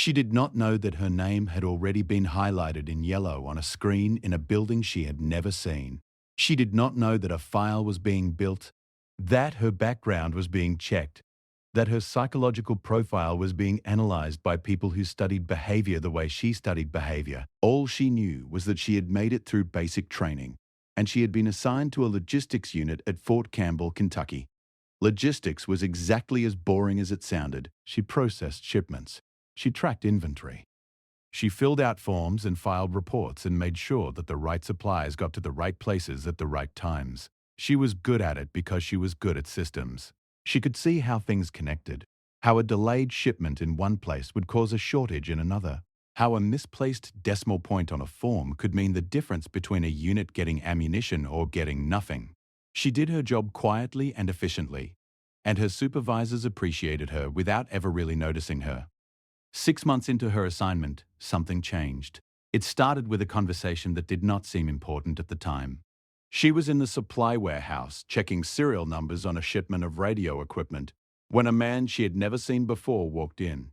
She did not know that her name had already been highlighted in yellow on a screen in a building she had never seen. She did not know that a file was being built, that her background was being checked, that her psychological profile was being analyzed by people who studied behavior the way she studied behavior. All she knew was that she had made it through basic training, and she had been assigned to a logistics unit at Fort Campbell, Kentucky. Logistics was exactly as boring as it sounded. She processed shipments. She tracked inventory. She filled out forms and filed reports and made sure that the right supplies got to the right places at the right times. She was good at it because she was good at systems. She could see how things connected, how a delayed shipment in one place would cause a shortage in another, how a misplaced decimal point on a form could mean the difference between a unit getting ammunition or getting nothing. She did her job quietly and efficiently, and her supervisors appreciated her without ever really noticing her. 6 months into her assignment, something changed. It started with a conversation that did not seem important at the time. She was in the supply warehouse checking serial numbers on a shipment of radio equipment when a man she had never seen before walked in.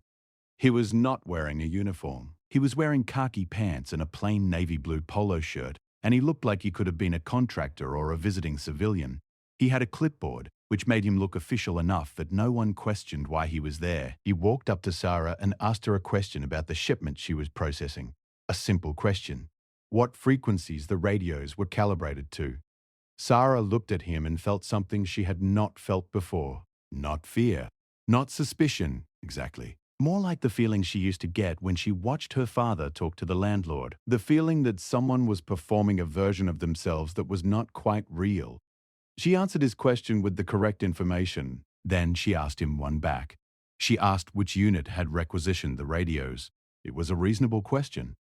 He was not wearing a uniform. He was wearing khaki pants and a plain navy blue polo shirt, and he looked like he could have been a contractor or a visiting civilian. He had a clipboard, which made him look official enough that no one questioned why he was there. He walked up to Sarah and asked her a question about the shipment she was processing. A simple question. What frequencies the radios were calibrated to. Sarah looked at him and felt something she had not felt before. Not fear. Not suspicion, exactly. More like the feeling she used to get when she watched her father talk to the landlord. The feeling that someone was performing a version of themselves that was not quite real. She answered his question with the correct information. Then she asked him one back. She asked which unit had requisitioned the radios. It was a reasonable question.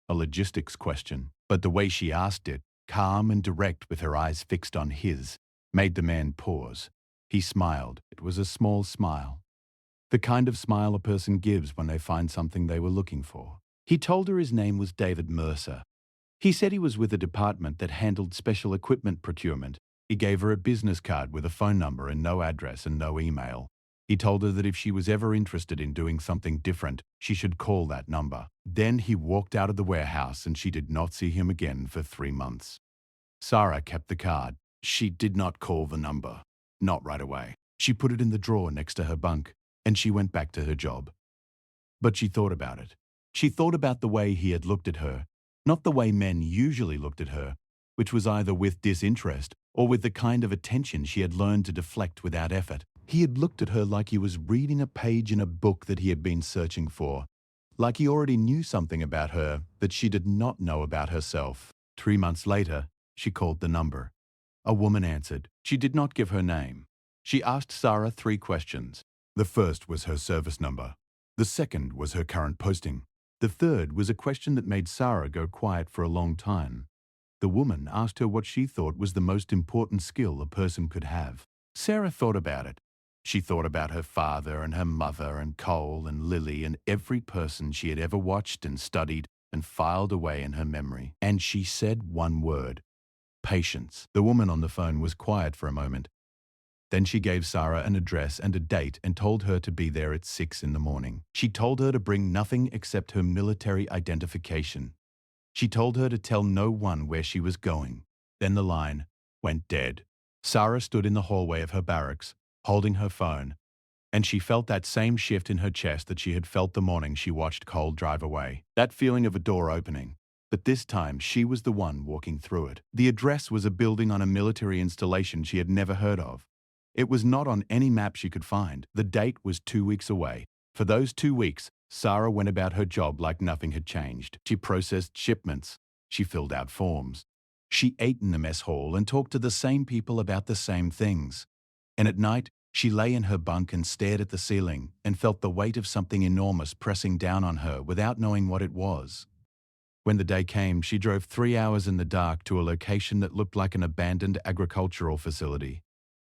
A logistics question. But the way she asked it, calm and direct with her eyes fixed on his, made the man pause. He smiled. It was a small smile. The kind of smile a person gives when they find something they were looking for. He told her his name was David Mercer. He said he was with a department that handled special equipment procurement. He gave her a business card with a phone number and no address and no email. He told her that if she was ever interested in doing something different, she should call that number. Then he walked out of the warehouse and she did not see him again for 3 months. Sarah kept the card. She did not call the number. Not right away. She put it in the drawer next to her bunk, and she went back to her job. But she thought about it. She thought about the way he had looked at her, not the way men usually looked at her, which was either with disinterest or with the kind of attention she had learned to deflect without effort. He had looked at her like he was reading a page in a book that he had been searching for, like he already knew something about her that she did not know about herself. 3 months later, she called the number. A woman answered. She did not give her name. She asked Sarah 3 questions. The first was her service number. The second was her current posting. The third was a question that made Sarah go quiet for a long time. The woman asked her what she thought was the most important skill a person could have. Sarah thought about it. She thought about her father and her mother and Cole and Lily and every person she had ever watched and studied and filed away in her memory. And she said one word. Patience. The woman on the phone was quiet for a moment. Then she gave Sarah an address and a date and told her to be there at 6 in the morning. She told her to bring nothing except her military identification. She told her to tell no one where she was going. Then the line went dead. Sarah stood in the hallway of her barracks, holding her phone, and she felt that same shift in her chest that she had felt the morning she watched Cole drive away. That feeling of a door opening. But this time, she was the one walking through it. The address was a building on a military installation she had never heard of. It was not on any map she could find. The date was 2 weeks away. For those 2 weeks, Sarah went about her job like nothing had changed. She processed shipments. She filled out forms. She ate in the mess hall and talked to the same people about the same things. And at night, she lay in her bunk and stared at the ceiling and felt the weight of something enormous pressing down on her without knowing what it was. When the day came, she drove 3 hours in the dark to a location that looked like an abandoned agricultural facility.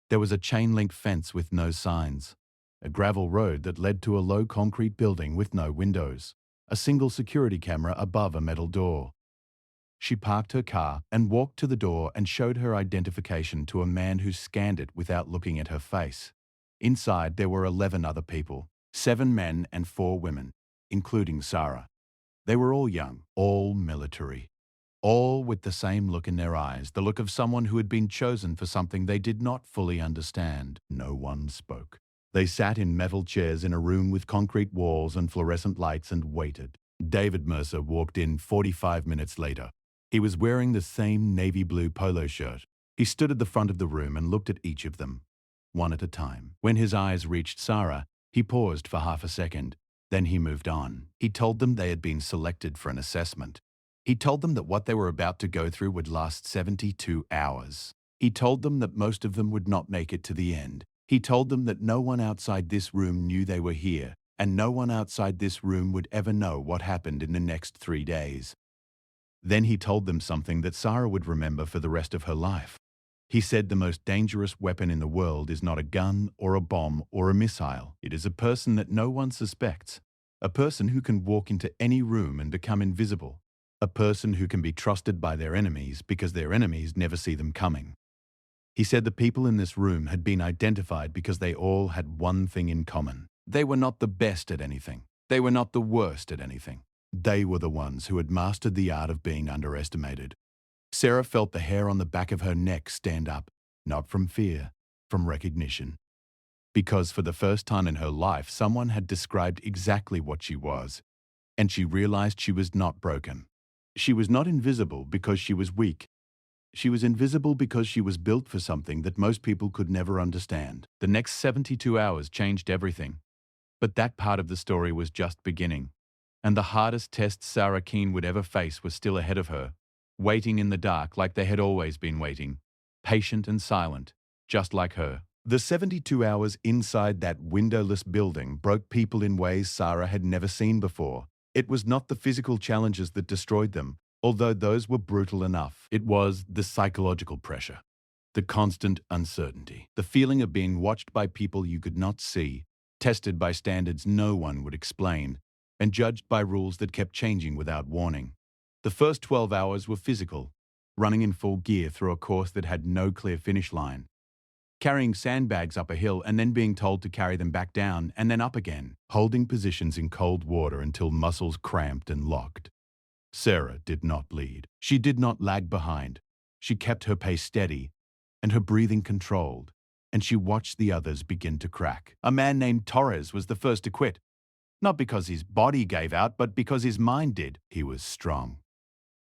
There was a chain-link fence with no signs, a gravel road that led to a low concrete building with no windows, a single security camera above a metal door. She parked her car and walked to the door and showed her identification to a man who scanned it without looking at her face. Inside, there were 11 other people, 7 men and 4 women. including Sarah. They were all young, all military, all with the same look in their eyes, the look of someone who had been chosen for something they did not fully understand. No one spoke. They sat in metal chairs in a room with concrete walls and fluorescent lights and waited. David Mercer walked in 45 minutes later. He was wearing the same navy blue polo shirt. He stood at the front of the room and looked at each of them, one at a time. When his eyes reached Sarah, he paused for half a second. Then he moved on. He told them they had been selected for an assessment. He told them that what they were about to go through would last 72 hours. He told them that most of them would not make it to the end. He told them that no one outside this room knew they were here, and no one outside this room would ever know what happened in the next 3 days. Then he told them something that Sarah would remember for the rest of her life. He said the most dangerous weapon in the world is not a gun or a bomb or a missile. It is a person that no one suspects, a person who can walk into any room and become invisible, a person who can be trusted by their enemies because their enemies never see them coming. He said the people in this room had been identified because they all had one thing in common. They were not the best at anything. They were not the worst at anything. They were the ones who had mastered the art of being underestimated. Sarah felt the hair on the back of her neck stand up, not from fear, from recognition. Because for the first time in her life, someone had described exactly what she was, and she realized she was not broken. She was not invisible because she was weak. She was invisible because she was built for something that most people could never understand. The next 72 hours changed everything. But that part of the story was just beginning. And the hardest test Sarah Keene would ever face was still ahead of her, waiting in the dark like they had always been waiting, patient and silent, just like her. The 72 hours inside that windowless building broke people in ways Sarah had never seen before. It was not the physical challenges that destroyed them, although those were brutal enough. It was the psychological pressure, the constant uncertainty, the feeling of being watched by people you could not see, tested by standards no one would explain, and judged by rules that kept changing without warning. The first 12 hours were physical, running in full gear through a course that had no clear finish line, carrying sandbags up a hill and then being told to carry them back down and then up again, holding positions in cold water until muscles cramped and locked. Sarah did not bleed. She did not lag behind. She kept her pace steady and her breathing controlled, and she watched the others begin to crack. A man named Torres was the first to quit, not because his body gave out, but because his mind did. He was strong,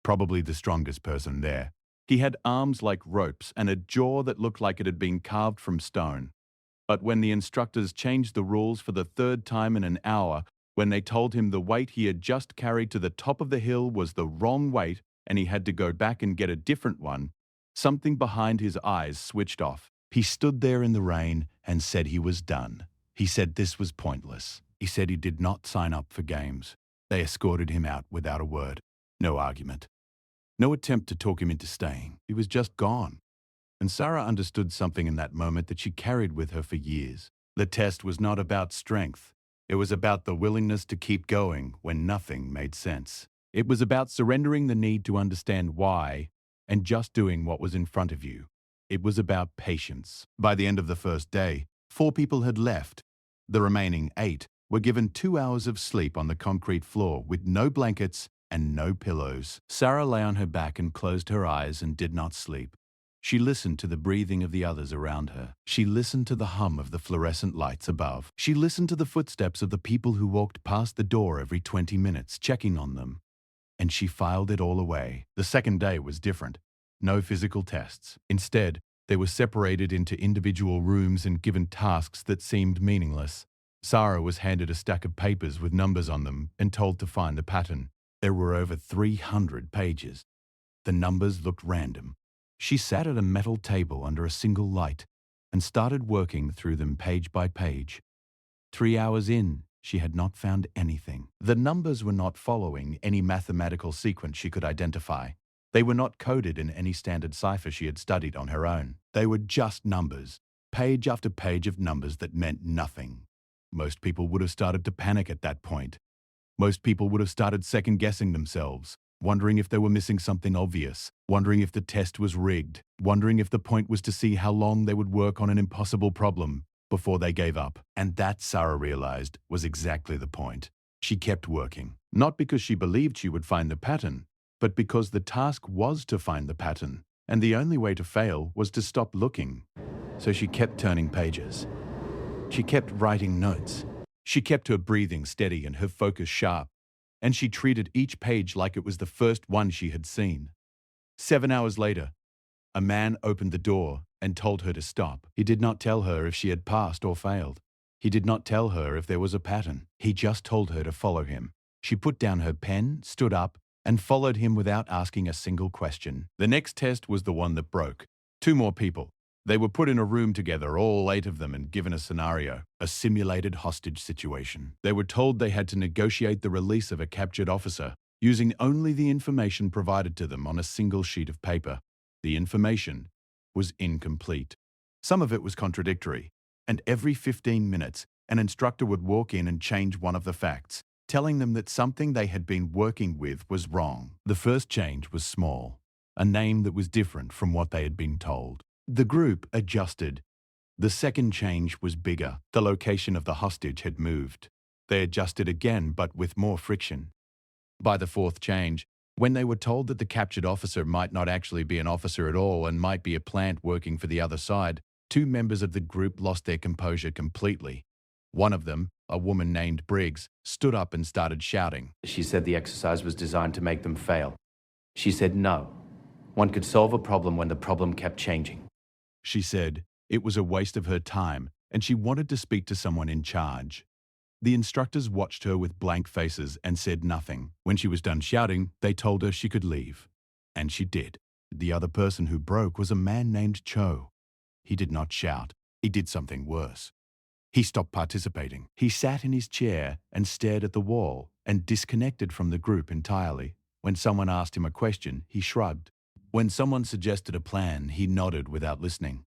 probably the strongest person there. He had arms like ropes and a jaw that looked like it had been carved from stone. But when the instructors changed the rules for the third time in an hour, when they told him the weight he had just carried to the top of the hill was the wrong weight and he had to go back and get a different one, something behind his eyes switched off. He stood there in the rain and said he was done. He said this was pointless. He said he did not sign up for games. They escorted him out without a word. No argument. No attempt to talk him into staying. He was just gone. And Sarah understood something in that moment that she carried with her for years. The test was not about strength. It was about the willingness to keep going when nothing made sense. It was about surrendering the need to understand why and just doing what was in front of you. It was about patience. By the end of the first day, 4 people had left. The remaining 8 were given 2 hours of sleep on the concrete floor with no blankets and no pillows. Sarah lay on her back and closed her eyes and did not sleep. She listened to the breathing of the others around her. She listened to the hum of the fluorescent lights above. She listened to the footsteps of the people who walked past the door every 20 minutes, checking on them. And she filed it all away. The second day was different. No physical tests. Instead, they were separated into individual rooms and given tasks that seemed meaningless. Sarah was handed a stack of papers with numbers on them and told to find the pattern. There were over 300 pages. The numbers looked random. She sat at a metal table under a single light and started working through them page by page. 3 hours in, she had not found anything. The numbers were not following any mathematical sequence she could identify. They were not coded in any standard cipher she had studied on her own. They were just numbers, page after page of numbers that meant nothing. Most people would have started to panic at that point. Most people would have started second-guessing themselves, wondering if they were missing something obvious, wondering if the test was rigged, wondering if the point was to see how long they would work on an impossible problem before they gave up. And that, Sarah realized, was exactly the point. She kept working, not because she believed she would find the pattern, but because the task was to find the pattern, and the only way to fail was to stop looking. So she kept turning pages. She kept writing notes. She kept her breathing steady and her focus sharp, and she treated each page like it was the first one she had seen. 7 hours later, a man opened the door and told her to stop. He did not tell her if she had passed or failed. He did not tell her if there was a pattern. He just told her to follow him. She put down her pen, stood up, and followed him without asking a single question. The next test was the one that broke. 2 more people. They were put in a room together, all 8 of them, and given a scenario, a simulated hostage situation. They were told they had to negotiate the release of a captured officer, using only the information provided to them on a single sheet of paper. The information was incomplete. Some of it was contradictory, and every 15 minutes, an instructor would walk in and change one of the facts, telling them that something they had been working with was wrong. The first change was small, a name that was different from what they had been told. The group adjusted. The second change was bigger. The location of the hostage had moved. They adjusted again, but with more friction. By the fourth change, when they were told that the captured officer might not actually be an officer at all and might be a plant working for the other side, 2 members of the group lost their composure completely. One of them, a woman named Briggs, stood up and started shouting. She said the exercise was designed to make them fail. She said no. One could solve a problem when the problem kept changing. She said it was a waste of her time and she wanted to speak to someone in charge. The instructors watched her with blank faces and said nothing. When she was done shouting, they told her she could leave. And she did. The other person who broke was a man named Cho. He did not shout. He did something worse. He stopped participating. He sat in his chair and stared at the wall and disconnected from the group entirely. When someone asked him a question, he shrugged. When someone suggested a plan, he nodded without listening.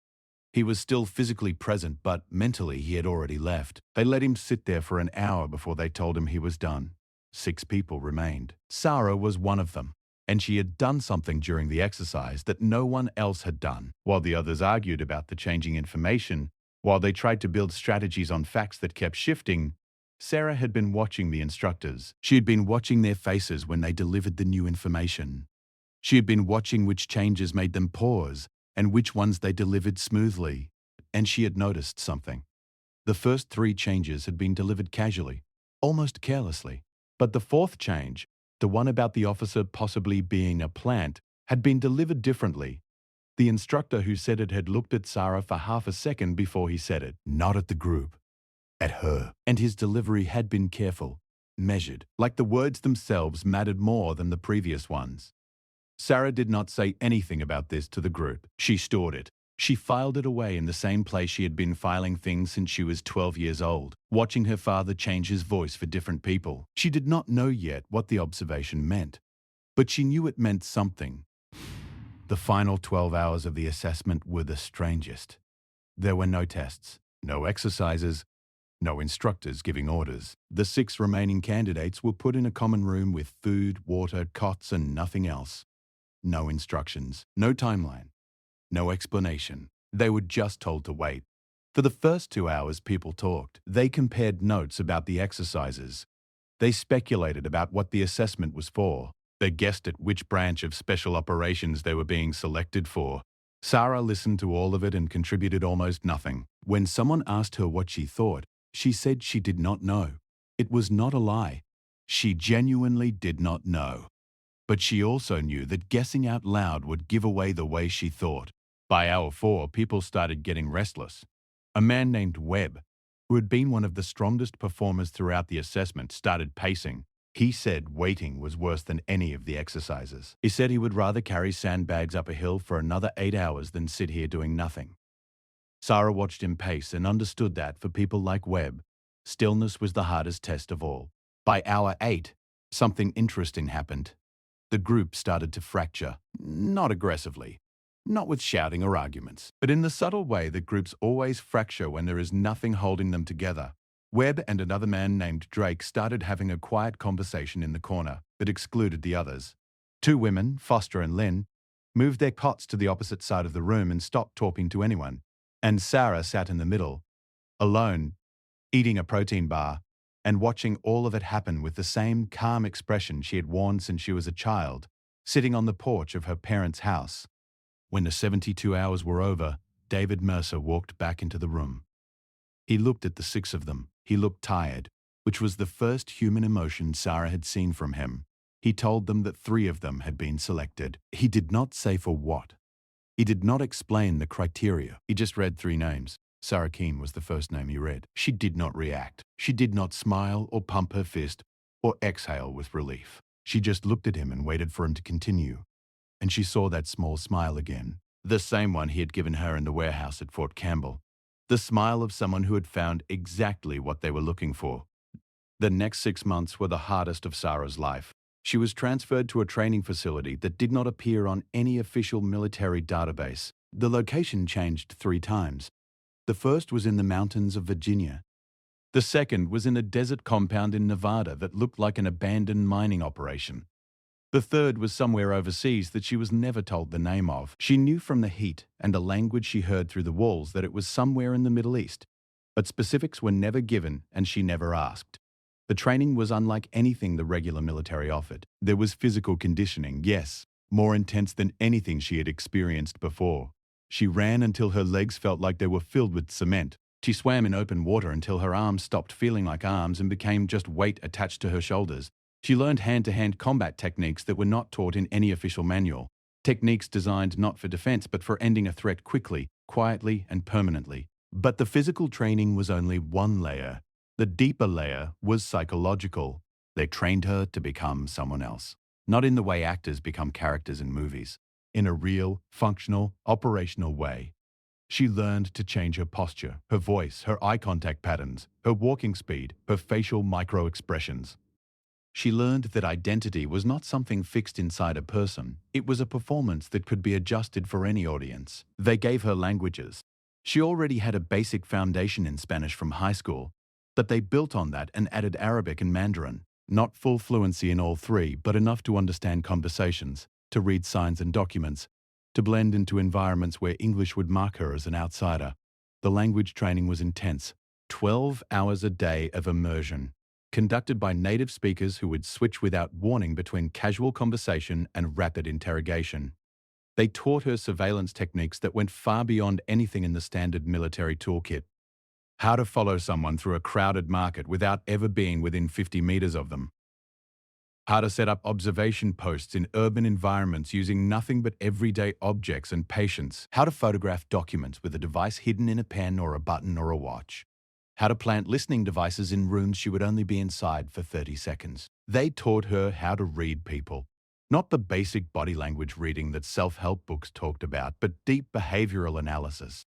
He was still physically present, but mentally he had already left. They let him sit there for an hour before they told him he was done. 6 people remained. Sarah was one of them, and she had done something during the exercise that no one else had done. While the others argued about the changing information, while they tried to build strategies on facts that kept shifting, Sarah had been watching the instructors. She had been watching their faces when they delivered the new information. She had been watching which changes made them pause and which ones they delivered smoothly, and she had noticed something. The first 3 changes had been delivered casually, almost carelessly, but the 4th change, the one about the officer possibly being a plant, had been delivered differently. The instructor who said it had looked at Sarah for half a second before he said it, not at the group, at her, and his delivery had been careful, measured, like the words themselves mattered more than the previous ones. Sarah did not say anything about this to the group. She stored it. She filed it away in the same place she had been filing things since she was 12 years old, watching her father change his voice for different people. She did not know yet what the observation meant, but she knew it meant something. The final 12 hours of the assessment were the strangest. There were no tests, no exercises, no instructors giving orders. The 6 remaining candidates were put in a common room with food, water, cots, and nothing else. No instructions, no timeline, no explanation. They were just told to wait. For the first 2 hours, people talked. They compared notes about the exercises. They speculated about what the assessment was for. They guessed at which branch of special operations they were being selected for. Sarah listened to all of it and contributed almost nothing. When someone asked her what she thought, she said she did not know. It was not a lie. She genuinely did not know. But she also knew that guessing out loud would give away the way she thought. By hour 4, people started getting restless. A man named Webb, who had been one of the strongest performers throughout the assessment, started pacing. He said waiting was worse than any of the exercises. He said he would rather carry sandbags up a hill for another 8 hours than sit here doing nothing. Sarah watched him pace and understood that, for people like Webb, stillness was the hardest test of all. By hour 8, something interesting happened. The group started to fracture, not aggressively, not with shouting or arguments, but in the subtle way that groups always fracture when there is nothing holding them together. Webb and another man named Drake started having a quiet conversation in the corner that excluded the others. 2 women, Foster and Lynn, moved their cots to the opposite side of the room and stopped talking to anyone, and Sarah sat in the middle, alone, eating a protein bar, and watching all of it happen with the same calm expression she had worn since she was a child, sitting on the porch of her parents' house. When the 72 hours were over, David Mercer walked back into the room. He looked at the six of them. He looked tired, which was the first human emotion Sarah had seen from him. He told them that 3 of them had been selected. He did not say for what. He did not explain the criteria. He just read 3 names. Sarah Keane was the first name he read. She did not react. She did not smile or pump her fist or exhale with relief. She just looked at him and waited for him to continue. And she saw that small smile again. The same one he had given her in the warehouse at Fort Campbell. The smile of someone who had found exactly what they were looking for. The next 6 months were the hardest of Sarah's life. She was transferred to a training facility that did not appear on any official military database. The location changed 3 times. The first was in the mountains of Virginia. The second was in a desert compound in Nevada that looked like an abandoned mining operation. The third was somewhere overseas that she was never told the name of. She knew from the heat and the language she heard through the walls that it was somewhere in the Middle East, but specifics were never given and she never asked. The training was unlike anything the regular military offered. There was physical conditioning, yes, more intense than anything she had experienced before. She ran until her legs felt like they were filled with cement. She swam in open water until her arms stopped feeling like arms and became just weight attached to her shoulders. She learned hand-to-hand combat techniques that were not taught in any official manual. Techniques designed not for defense but for ending a threat quickly, quietly, and permanently. But the physical training was only one layer. The deeper layer was psychological. They trained her to become someone else. Not in the way actors become characters in movies. In a real, functional, operational way. She learned to change her posture, her voice, her eye contact patterns, her walking speed, her facial micro-expressions. She learned that identity was not something fixed inside a person. It was a performance that could be adjusted for any audience. They gave her languages. She already had a basic foundation in Spanish from high school, but they built on that and added Arabic and Mandarin. Not full fluency in all 3, but enough to understand conversations, to read signs and documents, to blend into environments where English would mark her as an outsider. The language training was intense. 12 hours a day of immersion, conducted by native speakers who would switch without warning between casual conversation and rapid interrogation. They taught her surveillance techniques that went far beyond anything in the standard military toolkit. How to follow someone through a crowded market without ever being within 50 meters of them. How to set up observation posts in urban environments using nothing but everyday objects and patience. How to photograph documents with a device hidden in a pen or a button or a watch. How to plant listening devices in rooms she would only be inside for 30 seconds. They taught her how to read people. Not the basic body language reading that self-help books talked about, but deep behavioral analysis.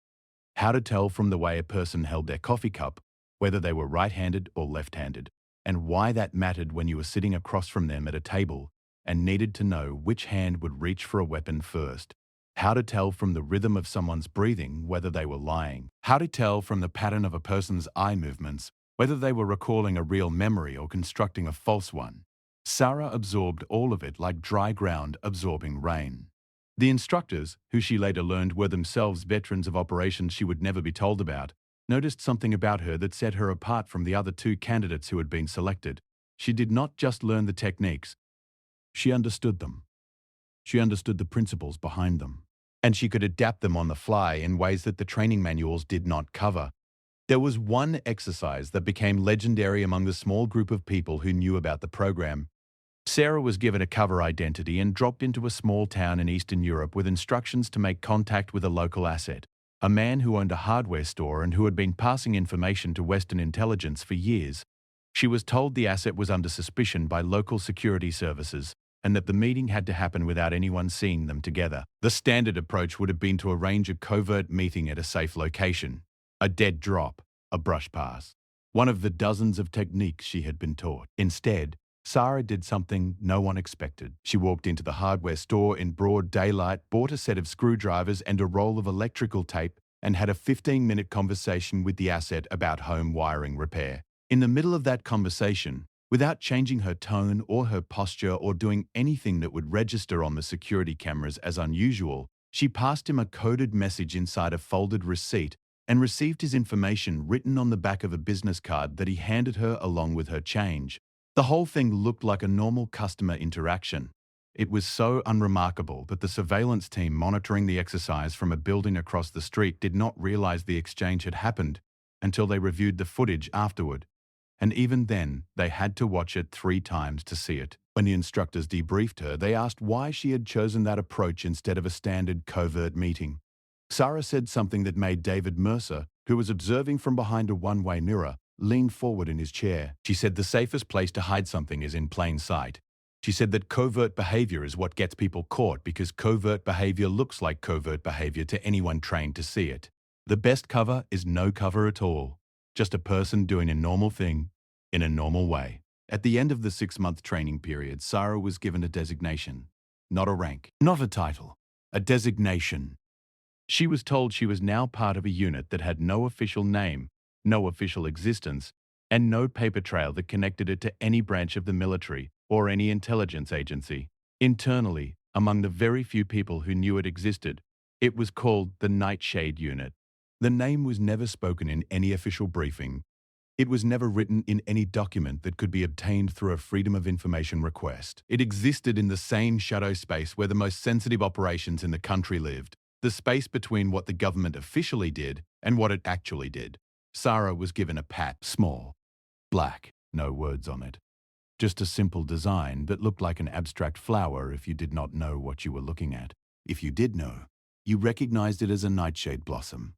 How to tell from the way a person held their coffee cup, whether they were right-handed or left-handed, and why that mattered when you were sitting across from them at a table and needed to know which hand would reach for a weapon first. How to tell from the rhythm of someone's breathing whether they were lying. How to tell from the pattern of a person's eye movements whether they were recalling a real memory or constructing a false one. Sarah absorbed all of it like dry ground absorbing rain. The instructors, who she later learned were themselves veterans of operations she would never be told about, noticed something about her that set her apart from the other 2 candidates who had been selected. She did not just learn the techniques. She understood them. She understood the principles behind them. And she could adapt them on the fly in ways that the training manuals did not cover. There was one exercise that became legendary among the small group of people who knew about the program. Sarah was given a cover identity and dropped into a small town in Eastern Europe with instructions to make contact with a local asset, a man who owned a hardware store and who had been passing information to Western intelligence for years. She was told the asset was under suspicion by local security services and that the meeting had to happen without anyone seeing them together. The standard approach would have been to arrange a covert meeting at a safe location, a dead drop, a brush pass, one of the dozens of techniques she had been taught. Instead, Sarah did something no one expected. She walked into the hardware store in broad daylight, bought a set of screwdrivers and a roll of electrical tape, and had a 15-minute conversation with the asset about home wiring repair. In the middle of that conversation, without changing her tone or her posture or doing anything that would register on the security cameras as unusual, she passed him a coded message inside a folded receipt and received his information written on the back of a business card that he handed her along with her change. The whole thing looked like a normal customer interaction. It was so unremarkable that the surveillance team monitoring the exercise from a building across the street did not realize the exchange had happened until they reviewed the footage afterward. And even then, they had to watch it 3 times to see it. When the instructors debriefed her, they asked why she had chosen that approach instead of a standard covert meeting. Sarah said something that made David Mercer, who was observing from behind a one-way mirror, lean forward in his chair. She said the safest place to hide something is in plain sight. She said that covert behavior is what gets people caught because covert behavior looks like covert behavior to anyone trained to see it. The best cover is no cover at all. Just a person doing a normal thing in a normal way. At the end of the 6-month training period, Sarah was given a designation, not a rank, not a title, a designation. She was told she was now part of a unit that had no official name, no official existence, and no paper trail that connected it to any branch of the military or any intelligence agency. Internally, among the very few people who knew it existed, it was called the Nightshade Unit. The name was never spoken in any official briefing. It was never written in any document that could be obtained through a Freedom of Information request. It existed in the same shadow space where the most sensitive operations in the country lived, the space between what the government officially did and what it actually did. Sarah was given a pat, small, black, no words on it. Just a simple design that looked like an abstract flower if you did not know what you were looking at. If you did know, you recognized it as a nightshade blossom.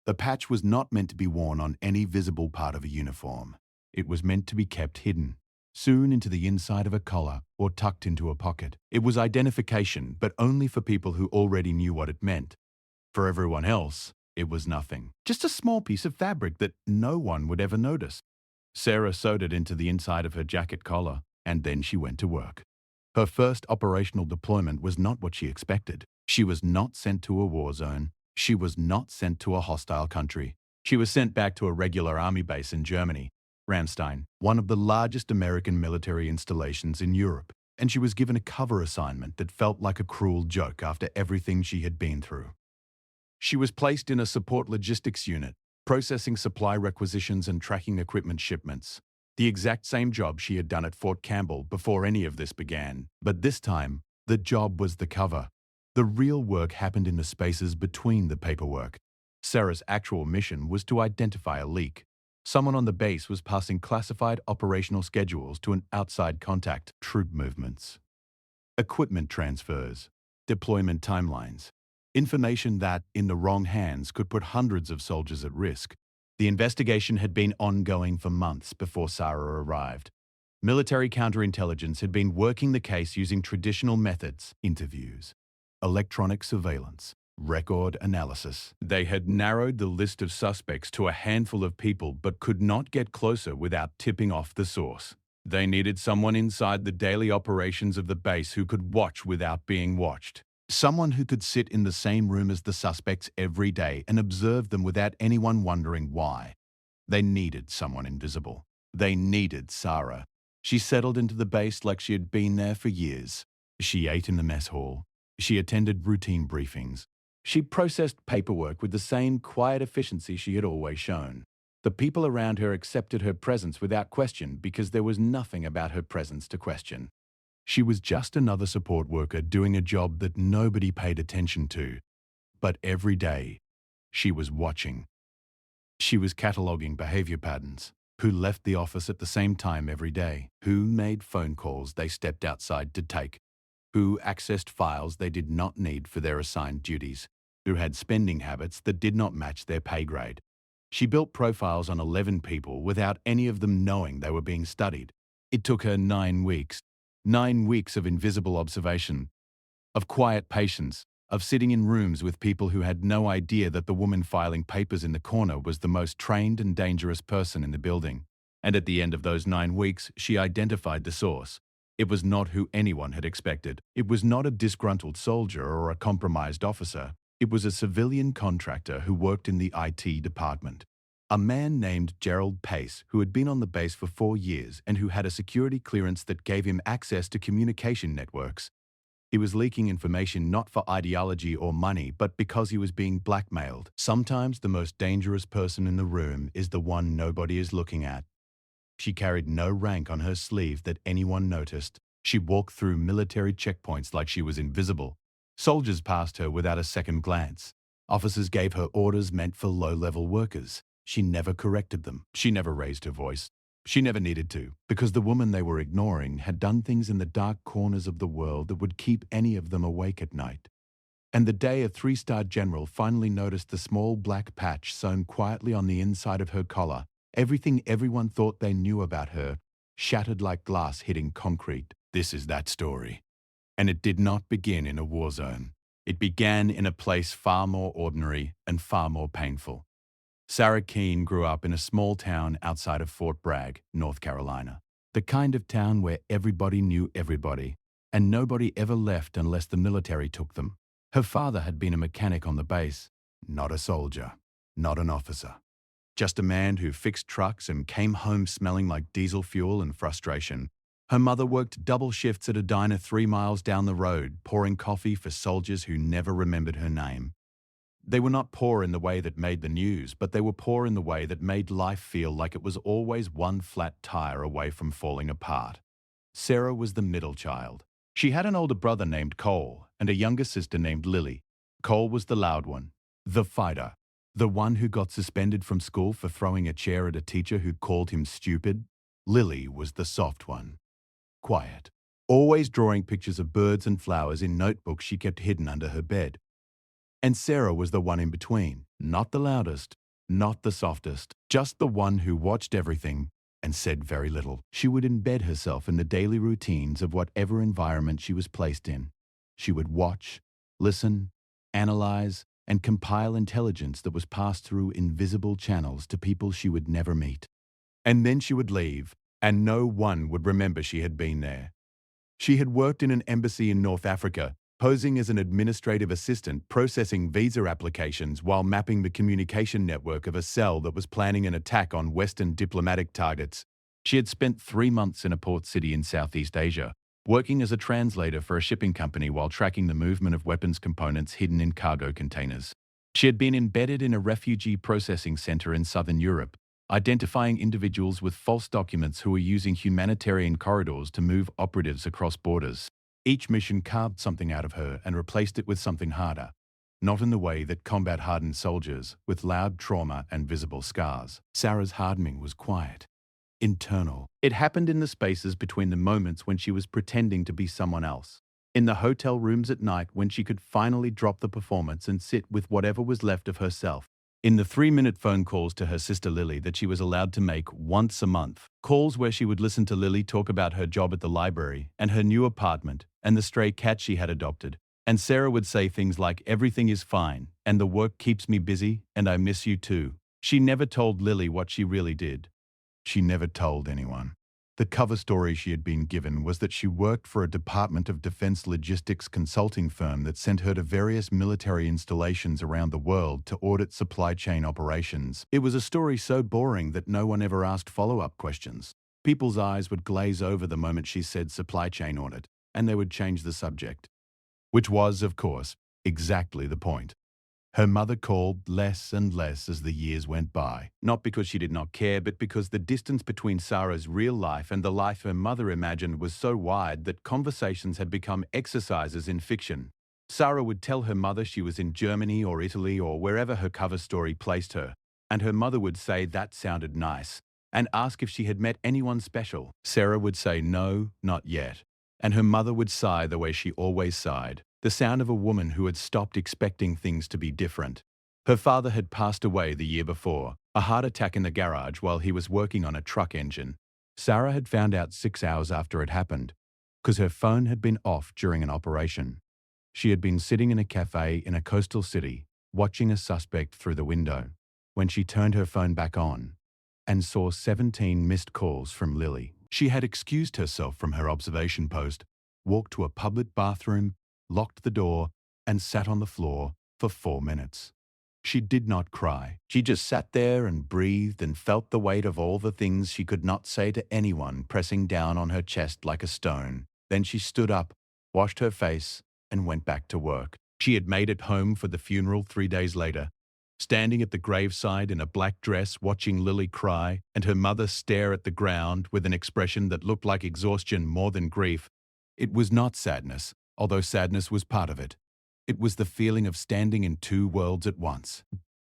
The patch was not meant to be worn on any visible part of a uniform. It was meant to be kept hidden, sewn into the inside of a collar or tucked into a pocket. It was identification, but only for people who already knew what it meant. For everyone else, it was nothing. Just a small piece of fabric that no one would ever notice. Sarah sewed it into the inside of her jacket collar, and then she went to work. Her first operational deployment was not what she expected. She was not sent to a war zone. She was not sent to a hostile country. She was sent back to a regular army base in Germany, Ramstein, one of the largest American military installations in Europe, and she was given a cover assignment that felt like a cruel joke after everything she had been through. She was placed in a support logistics unit, processing supply requisitions and tracking equipment shipments. The exact same job she had done at Fort Campbell before any of this began. But this time, the job was the cover. The real work happened in the spaces between the paperwork. Sarah's actual mission was to identify a leak. Someone on the base was passing classified operational schedules to an outside contact, troop movements, equipment transfers, deployment timelines, information that, in the wrong hands, could put hundreds of soldiers at risk. The investigation had been ongoing for months before Sarah arrived. Military counterintelligence had been working the case using traditional methods, interviews, electronic surveillance, record analysis. They had narrowed the list of suspects to a handful of people but could not get closer without tipping off the source. They needed someone inside the daily operations of the base who could watch without being watched. Someone who could sit in the same room as the suspects every day and observe them without anyone wondering why. They needed someone invisible. They needed Sarah. She settled into the base like she had been there for years. She ate in the mess hall. She attended routine briefings. She processed paperwork with the same quiet efficiency she had always shown. The people around her accepted her presence without question because there was nothing about her presence to question. She was just another support worker doing a job that nobody paid attention to. But every day, she was watching. She was cataloging behavior patterns. Who left the office at the same time every day? Who made phone calls they stepped outside to take? Who accessed files they did not need for their assigned duties? Who had spending habits that did not match their pay grade? She built profiles on 11 people without any of them knowing they were being studied. It took her 9 weeks. 9 weeks of invisible observation, of quiet patience, of sitting in rooms with people who had no idea that the woman filing papers in the corner was the most trained and dangerous person in the building. And at the end of those 9 weeks, she identified the source. It was not who anyone had expected. It was not a disgruntled soldier or a compromised officer. It was a civilian contractor who worked in the IT department. A man named Gerald Pace, who had been on the base for 4 years and who had a security clearance that gave him access to communication networks. He was leaking information not for ideology or money, but because he was being blackmailed. Sometimes the most dangerous person in the room is the one nobody is looking at. She carried no rank on her sleeve that anyone noticed. She walked through military checkpoints like she was invisible. Soldiers passed her without a second glance. Officers gave her orders meant for low-level workers. She never corrected them. She never raised her voice. She never needed to, because the woman they were ignoring had done things in the dark corners of the world that would keep any of them awake at night. And the day a three-star general finally noticed the small black patch sewn quietly on the inside of her collar, everything everyone thought they knew about her shattered like glass hitting concrete. This is that story. And it did not begin in a war zone. It began in a place far more ordinary and far more painful. Sarah Keene grew up in a small town outside of Fort Bragg, North Carolina. The kind of town where everybody knew everybody, and nobody ever left unless the military took them. Her father had been a mechanic on the base, not a soldier, not an officer. Just a man who fixed trucks and came home smelling like diesel fuel and frustration. Her mother worked double shifts at a diner 3 miles down the road, pouring coffee for soldiers who never remembered her name. They were not poor in the way that made the news, but they were poor in the way that made life feel like it was always one flat tire away from falling apart. Sarah was the middle child. She had an older brother named Cole and a younger sister named Lily. Cole was the loud one, the fighter, the one who got suspended from school for throwing a chair at a teacher who called him stupid. Lily was the soft one, quiet, always drawing pictures of birds and flowers in notebooks she kept hidden under her bed. And Sarah was the one in between, not the loudest, not the softest, just the one who watched everything and said very little. She would embed herself in the daily routines of whatever environment she was placed in. She would watch, listen, analyze, and compile intelligence that was passed through invisible channels to people she would never meet. And then she would leave, and no one would remember she had been there. She had worked in an embassy in North Africa, posing as an administrative assistant, processing visa applications while mapping the communication network of a cell that was planning an attack on Western diplomatic targets. She had spent 3 months in a port city in Southeast Asia, working as a translator for a shipping company while tracking the movement of weapons components hidden in cargo containers. She had been embedded in a refugee processing center in southern Europe, identifying individuals with false documents who were using humanitarian corridors to move operatives across borders. Each mission carved something out of her and replaced it with something harder, not in the way that combat-hardened soldiers with loud trauma and visible scars. Sarah's hardening was quiet, internal. It happened in the spaces between the moments when she was pretending to be someone else, in the hotel rooms at night when she could finally drop the performance and sit with whatever was left of herself. In the 3-minute phone calls to her sister Lily that she was allowed to make once a month, calls where she would listen to Lily talk about her job at the library and her new apartment and the stray cat she had adopted. And Sarah would say things like, "Everything is fine, and the work keeps me busy, and I miss you too." She never told Lily what she really did. She never told anyone. The cover story she had been given was that she worked for a Department of Defense logistics consulting firm that sent her to various military installations around the world to audit supply chain operations. It was a story so boring that no one ever asked follow-up questions. People's eyes would glaze over the moment she said supply chain audit, and they would change the subject. Which was, of course, exactly the point. Her mother called less and less as the years went by, not because she did not care, but because the distance between Sarah's real life and the life her mother imagined was so wide that conversations had become exercises in fiction. Sarah would tell her mother she was in Germany or Italy or wherever her cover story placed her, and her mother would say that sounded nice, and ask if she had met anyone special. Sarah would say no, not yet, and her mother would sigh the way she always sighed. The sound of a woman who had stopped expecting things to be different. Her father had passed away the year before, a heart attack in the garage while he was working on a truck engine. Sarah had found out 6 hours after it happened, because her phone had been off during an operation. She had been sitting in a cafe in a coastal city, watching a suspect through the window, when she turned her phone back on and saw 17 missed calls from Lily. She had excused herself from her observation post, walked to a public bathroom, locked the door, and sat on the floor for 4 minutes. She did not cry. She just sat there and breathed and felt the weight of all the things she could not say to anyone pressing down on her chest like a stone. Then she stood up, washed her face, and went back to work. She had made it home for the funeral 3 days later, standing at the graveside in a black dress watching Lily cry and her mother stare at the ground with an expression that looked like exhaustion more than grief. It was not sadness, although sadness was part of it. It was the feeling of standing in two worlds at once.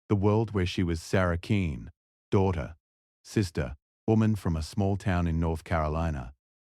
The world where she was Sarah Keene, daughter, sister, woman from a small town in North Carolina,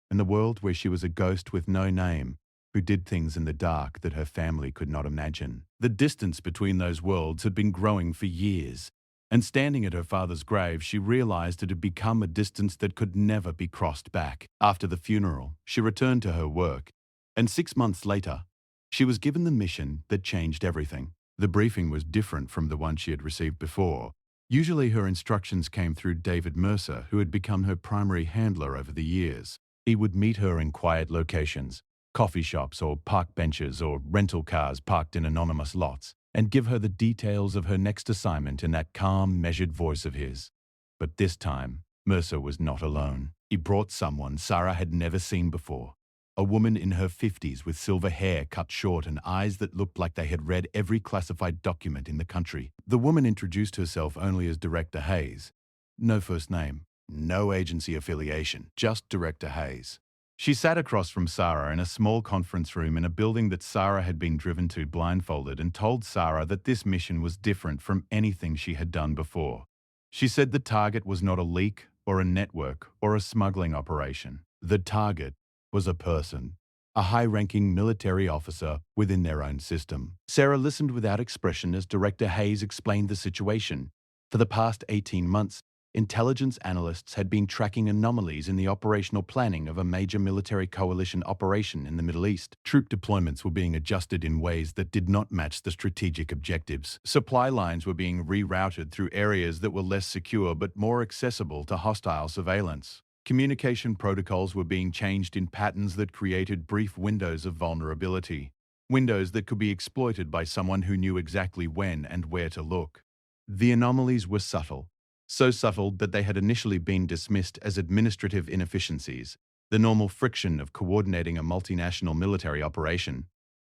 and the world where she was a ghost with no name, who did things in the dark that her family could not imagine. The distance between those worlds had been growing for years, and standing at her father's grave, she realized it had become a distance that could never be crossed back. After the funeral, she returned to her work, and 6 months later, she was given the mission that changed everything. The briefing was different from the one she had received before. Usually her instructions came through David Mercer, who had become her primary handler over the years. He would meet her in quiet locations, coffee shops or park benches or rental cars parked in anonymous lots, and give her the details of her next assignment in that calm, measured voice of his. But this time, Mercer was not alone. He brought someone Sarah had never seen before. A woman in her 50s with silver hair cut short and eyes that looked like they had read every classified document in the country. The woman introduced herself only as Director Hayes. No first name, no agency affiliation, just Director Hayes. She sat across from Sarah in a small conference room in a building that Sarah had been driven to blindfolded and told Sarah that this mission was different from anything she had done before. She said the target was not a leak or a network or a smuggling operation. The target was a person, a high-ranking military officer within their own system. Sarah listened without expression as Director Hayes explained the situation. For the past 18 months, intelligence analysts had been tracking anomalies in the operational planning of a major military coalition operation in the Middle East. Troop deployments were being adjusted in ways that did not match the strategic objectives. Supply lines were being rerouted through areas that were less secure but more accessible to hostile surveillance. Communication protocols were being changed in patterns that created brief windows of vulnerability, windows that could be exploited by someone who knew exactly when and where to look. The anomalies were subtle, so subtle that they had initially been dismissed as administrative inefficiencies, the normal friction of coordinating a multinational military operation.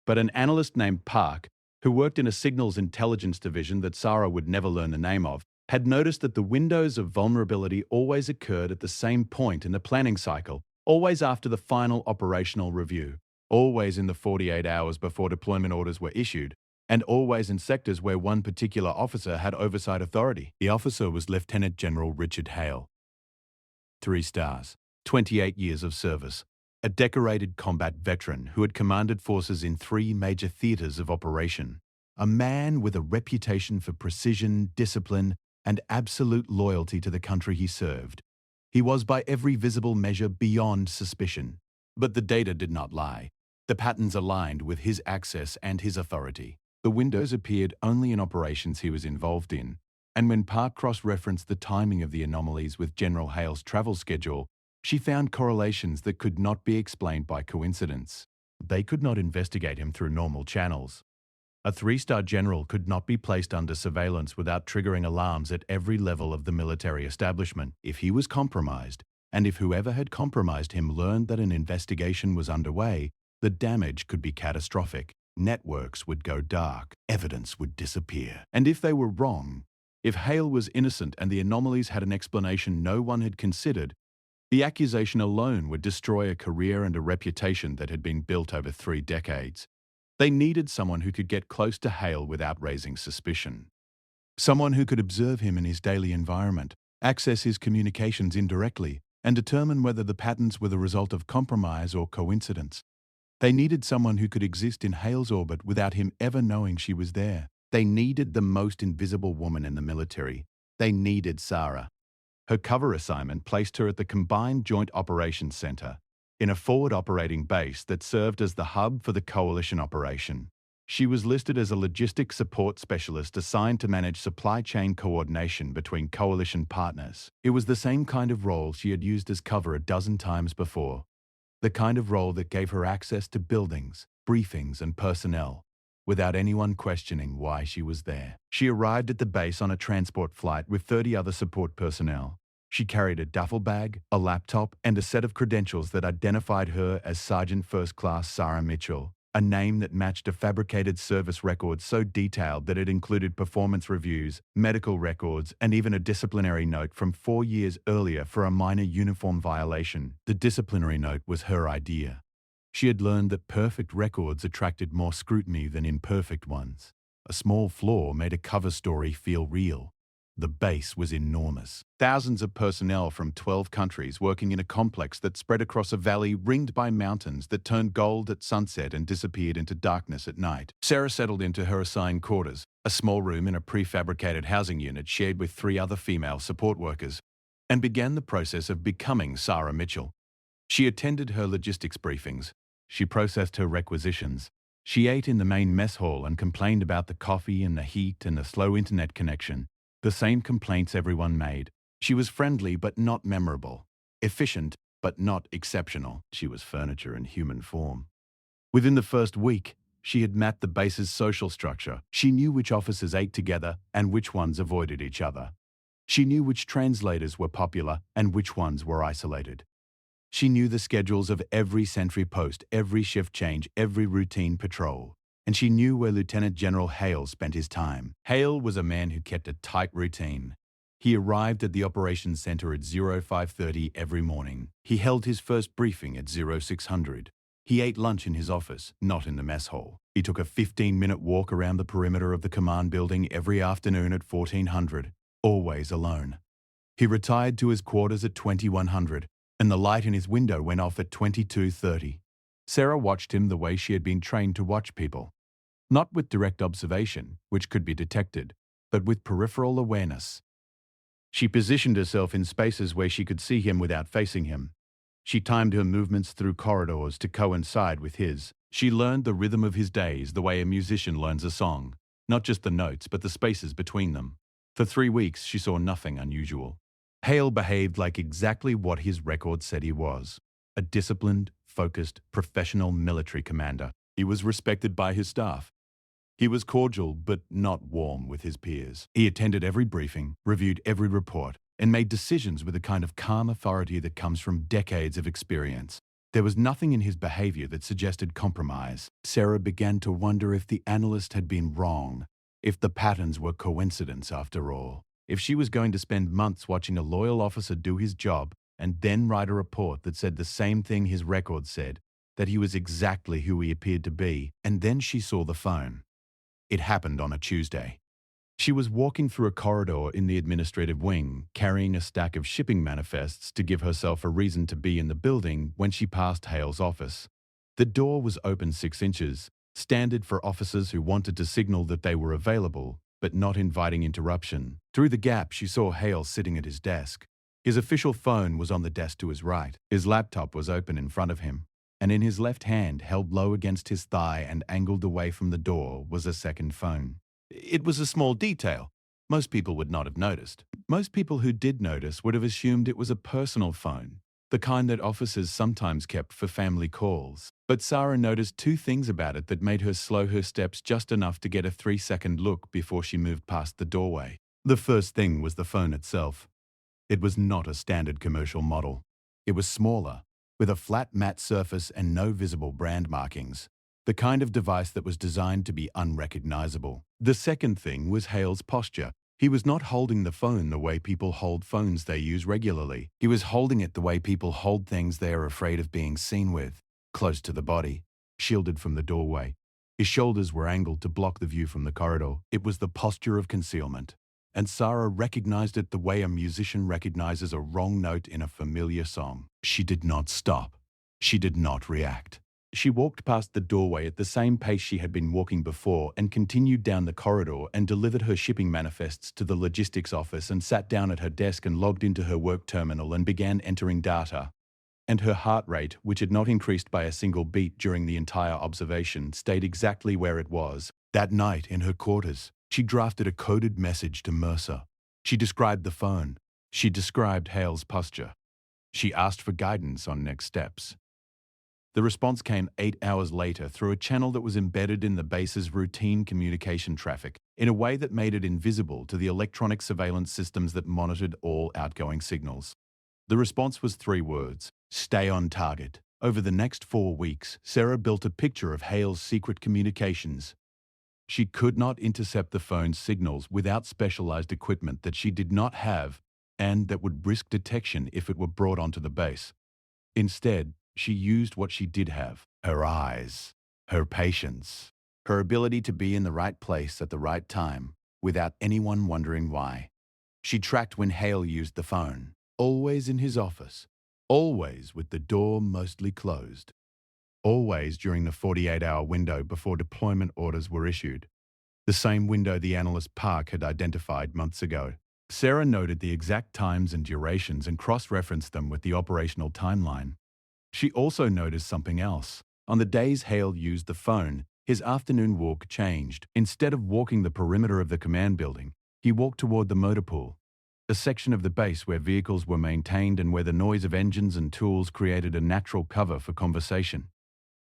But an analyst named Park, who worked in a signals intelligence division that Sarah would never learn the name of, had noticed that the windows of vulnerability always occurred at the same point in the planning cycle, always after the final operational review, always in the 48 hours before deployment orders were issued, and always in sectors where one particular officer had oversight authority. The officer was Lieutenant General Richard Hale. 3 stars, 28 years of service, a decorated combat veteran who had commanded forces in 3 major theaters of operation, a man with a reputation for precision, discipline, and absolute loyalty to the country he served. He was by every visible measure beyond suspicion. But the data did not lie. The patterns aligned with his access and his authority. The windows appeared only in operations he was involved in, and when Park cross-referenced the timing of the anomalies with General Hale's travel schedule, she found correlations that could not be explained by coincidence. They could not investigate him through normal channels. A 3-star general could not be placed under surveillance without triggering alarms at every level of the military establishment. If he was compromised, and if whoever had compromised him learned that an investigation was underway, the damage could be catastrophic. Networks would go dark, evidence would disappear. And if they were wrong, if Hale was innocent and the anomalies had an explanation no one had considered, the accusation alone would destroy a career and a reputation that had been built over 3 decades. They needed someone who could get close to Hale without raising suspicion. Someone who could observe him in his daily environment, access his communications indirectly, and determine whether the patterns were the result of compromise or coincidence. They needed someone who could exist in Hale's orbit without him ever knowing she was there. They needed the most invisible woman in the military. They needed Sarah. Her cover assignment placed her at the Combined Joint Operations Center, in a forward operating base that served as the hub for the coalition operation. She was listed as a logistics support specialist assigned to manage supply chain coordination between coalition partners. It was the same kind of role she had used as cover a dozen times before. The kind of role that gave her access to buildings, briefings, and personnel, without anyone questioning why she was there. She arrived at the base on a transport flight with 30 other support personnel. She carried a duffel bag, a laptop, and a set of credentials that identified her as Sergeant First Class Sarah Mitchell, a name that matched a fabricated service record so detailed that it included performance reviews, medical records, and even a disciplinary note from 4 years earlier for a minor uniform violation. The disciplinary note was her idea. She had learned that perfect records attracted more scrutiny than imperfect ones. A small flaw made a cover story feel real. The base was enormous. Thousands of personnel from 12 countries working in a complex that spread across a valley ringed by mountains that turned gold at sunset and disappeared into darkness at night. Sarah settled into her assigned quarters, a small room in a prefabricated housing unit shared with 3 other female support workers, and began the process of becoming Sarah Mitchell. She attended her logistics briefings. She processed her requisitions. She ate in the main mess hall and complained about the coffee and the heat and the slow internet connection. The same complaints everyone made. She was friendly but not memorable, efficient but not exceptional. She was furniture in human form. Within the first week, she had mapped the base's social structure. She knew which officers ate together and which ones avoided each other. She knew which translators were popular and which ones were isolated. She knew the schedules of every sentry post, every shift change, every routine patrol. And she knew where Lieutenant General Hale spent his time. Hale was a man who kept a tight routine. He arrived at the operations center at 0530 every morning. He held his first briefing at 0600. He ate lunch in his office, not in the mess hall. He took a 15-minute walk around the perimeter of the command building every afternoon at 1400, always alone. He retired to his quarters at 2100, and the light in his window went off at 2230. Sarah watched him the way she had been trained to watch people. Not with direct observation, which could be detected, but with peripheral awareness. She positioned herself in spaces where she could see him without facing him. She timed her movements through corridors to coincide with his. She learned the rhythm of his days the way a musician learns a song, not just the notes but the spaces between them. For 3 weeks, she saw nothing unusual. Hale behaved like exactly what his record said he was, a disciplined, focused, professional military commander. He was respected by his staff. He was cordial but not warm with his peers. He attended every briefing, reviewed every report, and made decisions with the kind of calm authority that comes from decades of experience. There was nothing in his behavior that suggested compromise. Sarah began to wonder if the analyst had been wrong, if the patterns were coincidence after all. If she was going to spend months watching a loyal officer do his job and then write a report that said the same thing his record said, that he was exactly who he appeared to be, and then she saw the phone. It happened on a Tuesday. She was walking through a corridor in the administrative wing, carrying a stack of shipping manifests to give herself a reason to be in the building when she passed Hale's office. The door was open 6 inches, standard for officers who wanted to signal that they were available, but not inviting interruption. Through the gap, she saw Hale sitting at his desk. His official phone was on the desk to his right. His laptop was open in front of him, and in his left hand, held low against his thigh and angled away from the door, was a second phone. It was a small detail. Most people would not have noticed. Most people who did notice would have assumed it was a personal phone, the kind that officers sometimes kept for family calls. But Sarah noticed 2 things about it that made her slow her steps just enough to get a 3-second look before she moved past the doorway. The first thing was the phone itself. It was not a standard commercial model. It was smaller, with a flat matte surface and no visible brand markings, the kind of device that was designed to be unrecognizable. The second thing was Hale's posture. He was not holding the phone the way people hold phones they use regularly. He was holding it the way people hold things they are afraid of being seen with, close to the body, shielded from the doorway. His shoulders were angled to block the view from the corridor. It was the posture of concealment. And Sarah recognized it the way a musician recognizes a wrong note in a familiar song. She did not stop. She did not react. She walked past the doorway at the same pace she had been walking before and continued down the corridor and delivered her shipping manifests to the logistics office and sat down at her desk and logged into her work terminal and began entering data. And her heart rate, which had not increased by a single beat during the entire observation, stayed exactly where it was. That night, in her quarters, she drafted a coded message to Mercer. She described the phone. She described Hale's posture. She asked for guidance on next steps. The response came 8 hours later through a channel that was embedded in the base's routine communication traffic. in a way that made it invisible to the electronic surveillance systems that monitored all outgoing signals. The response was 3 words: stay on target. Over the next 4 weeks, Sarah built a picture of Hale's secret communications. She could not intercept the phone's signals without specialized equipment that she did not have and that would risk detection if it were brought onto the base. Instead, she used what she did have: her eyes, her patience, her ability to be in the right place at the right time without anyone wondering why. She tracked when Hale used the phone, always in his office, always with the door mostly closed, always during the 48-hour window before deployment orders were issued, the same window the analyst Park had identified months ago. Sarah noted the exact times and durations and cross-referenced them with the operational timeline. She also noticed something else. On the days Hale used the phone, his afternoon walk changed. Instead of walking the perimeter of the command building, he walked toward the motor pool, a section of the base where vehicles were maintained and where the noise of engines and tools created a natural cover for conversation.